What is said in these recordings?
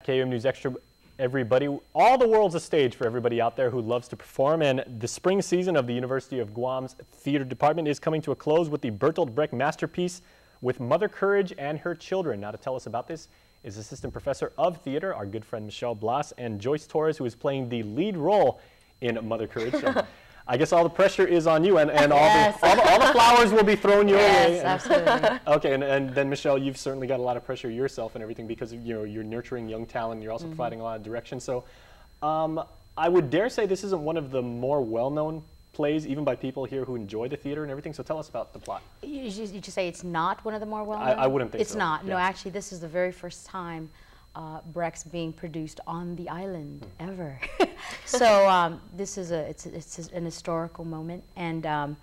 KUAM News Extra, everybody. All the world's a stage for everybody out there who loves to perform, and the spring season of the University of Guam's theater department is coming to a close with the Bertolt Brecht masterpiece, With Mother Courage and Her Children. Now to tell us about this is Assistant Professor of Theater, our good friend Blas, and Joyce Torres, who is playing the lead role in Mother Courage. So I guess all the pressure is on you, and yes. all the flowers will be thrown your way. Yes, absolutely. Okay, and then Michelle, you've certainly got a lot of pressure yourself and everything because you're nurturing young talent. You're also providing a lot of direction. So I would dare say this isn't one of the more well-known plays, even by people here who enjoy the theater and everything. So tell us about the plot. You just say it's not one of the more well-known? I wouldn't think so. It's not. Yeah. No, actually, this is the very first time Brecht's being produced on the island ever. So this is it's an historical moment, and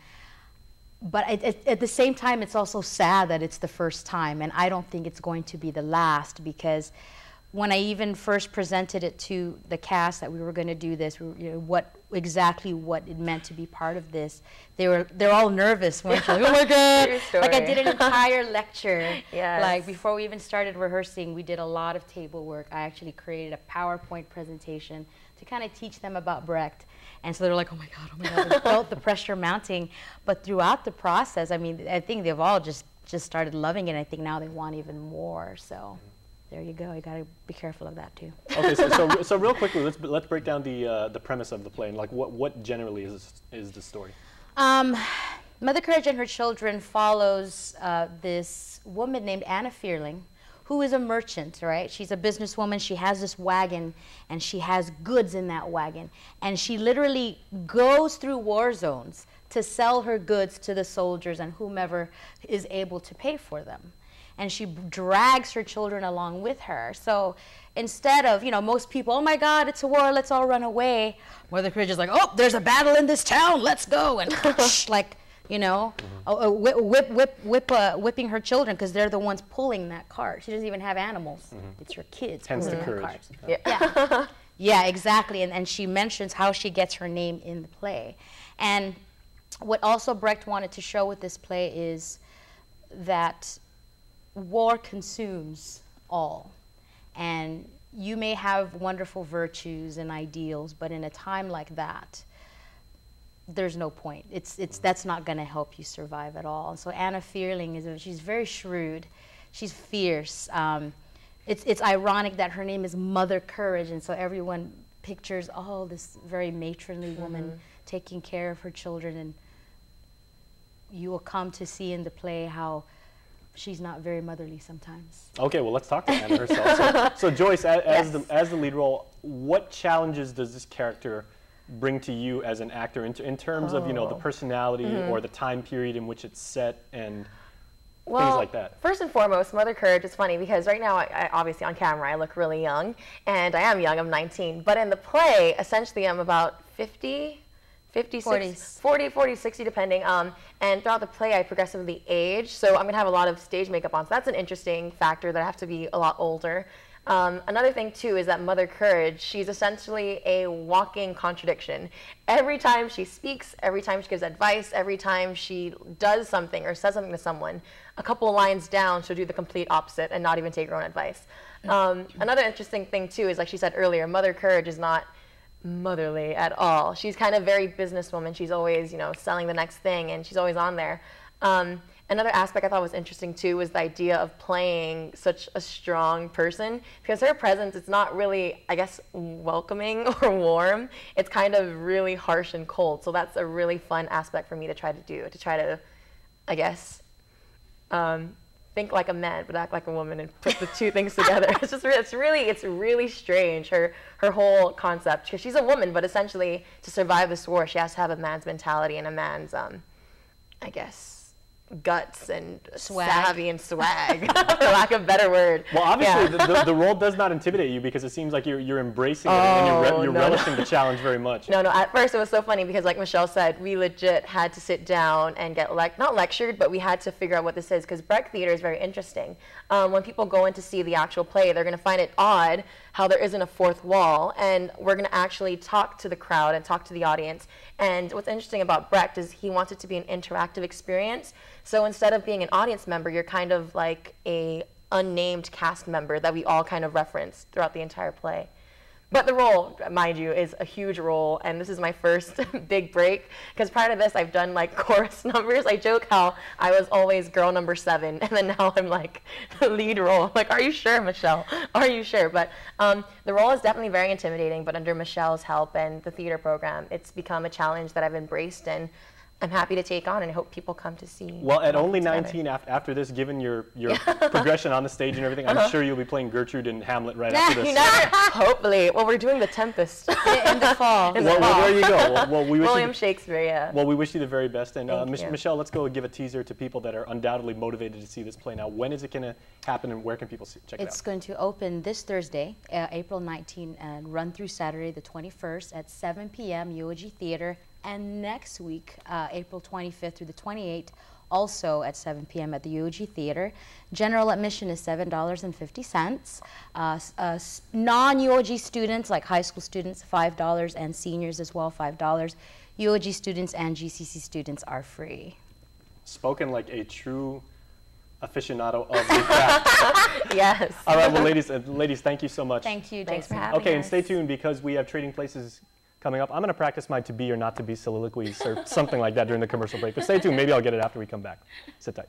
but at the same time, it's also sad that it's the first time, and I don't think it's going to be the last, because when I even first presented it to the cast that we were going to do this, exactly what it meant to be part of this, they're all nervous. Weren't they? Like, oh my God! Like I did an entire lecture. Yes. Like before we even started rehearsing, we did a lot of table work. I actually created a PowerPoint presentation to kind of teach them about Brecht. And so they're like, oh my God, they felt the pressure mounting. But throughout the process, I mean, I think they've all just started loving it. I think now they want even more. So there you go. You got to be careful of that too. Okay, so real quickly, let's break down the premise of the play and like what generally is the story. Mother Courage and Her Children follows this woman named Anna Fearling, who is a merchant, right? She's a businesswoman. She has this wagon, and she has goods in that wagon. And she literally goes through war zones to sell her goods to the soldiers and whomever is able to pay for them. And she drags her children along with her. So instead of, most people, oh my God, it's a war, let's all run away. Mother Courage is like, oh, there's a battle in this town, let's go. And like, whipping her children because they're the ones pulling that cart. She doesn't even have animals. It's her kids Hence pulling the that courage. cart. Yeah. Yeah, exactly. And she mentions how she gets her name in the play. And what also Brecht wanted to show with this play is that war consumes all. And you may have wonderful virtues and ideals, but in a time like that, there's no point. That's not going to help you survive at all. So Anna Fearling she's very shrewd. She's fierce. It's ironic that her name is Mother Courage, and so everyone pictures this very matronly woman taking care of her children, and you will come to see in the play how she's not very motherly sometimes. Okay, well, let's talk to Anna herself. So Joyce, as the lead role, what challenges does this character bring to you as an actor in terms of the personality or the time period in which it's set and things like that? First and foremost, Mother Courage is funny because right now, obviously on camera, I look really young, and I am young, I'm 19, but in the play, essentially I'm about 50, 40, 60 depending, and throughout the play I progressively age, so I'm going to have a lot of stage makeup on, so that's an interesting factor that I have to be a lot older. Another thing too is that Mother Courage, she's essentially a walking contradiction. Every time she speaks, every time she gives advice, every time she does something or says something to someone, a couple of lines down she'll do the complete opposite and not even take her own advice. Another interesting thing too is, like she said earlier, Mother Courage is not motherly at all. She's kind of very businesswoman. She's always, selling the next thing, and she's always on there. Another aspect I thought was interesting too was the idea of playing such a strong person, because her presence, it's not really, I guess, welcoming or warm. It's kind of really harsh and cold. So that's a really fun aspect for me to try to do, I guess, think like a man but act like a woman and put the two things together. It's really strange, her whole concept, because she's a woman, but essentially to survive this war she has to have a man's mentality and a man's I guess guts and savvy and swag, for lack of a better word. Well, obviously the role does not intimidate you because it seems like you're embracing it and you're relishing the challenge very much. No, at first it was so funny because, like Michelle said, we legit had to sit down and get not lectured, but we had to figure out what this is, because Brecht theater is very interesting. When people go in to see the actual play, they're going to find it odd how there isn't a fourth wall, and we're going to actually talk to the crowd and talk to the audience. And what's interesting about Brecht is he wants it to be an interactive experience. So instead of being an audience member, you're kind of like a unnamed cast member that we all kind of reference throughout the entire play. But the role, mind you, is a huge role, and this is my first big break, because prior to this, I've done like chorus numbers. I joke how I was always girl number 7, and then now I'm like the lead role. I'm like, are you sure, Michelle? Are you sure? But the role is definitely very intimidating, but under Michelle's help and the theater program, it's become a challenge that I've embraced, and I'm happy to take on, and I hope people come to see. Well, at only 19, after this, given your progression on the stage and everything, I'm sure you'll be playing Gertrude in Hamlet right after this. Hopefully. Well, we're doing The Tempest in the fall. Well, there you go. Well, we wish William Shakespeare, yeah. Well, we wish you the very best. And Thank you. Michelle, let's go give a teaser to people that are undoubtedly motivated to see this play now. When is it going to happen, and where can people check it out? It's going to open this Thursday, April 19, and run through Saturday the 21st at 7 p.m. UOG Theater. And next week, April 25th through the 28th, also at 7 p.m. at the UOG Theater. General admission is $7.50. Non-UOG students, like high school students, $5, and seniors as well, $5. UOG students and GCC students are free. Spoken like a true aficionado of the craft. Yes. All right, well, ladies, thank you so much. Thank you, Thanks for Jason. having Okay, and us. stay tuned, because we have Trading Places coming up. I'm going to practice my to be or not to be soliloquies or something like that during the commercial break. But stay tuned. Maybe I'll get it after we come back. Sit tight.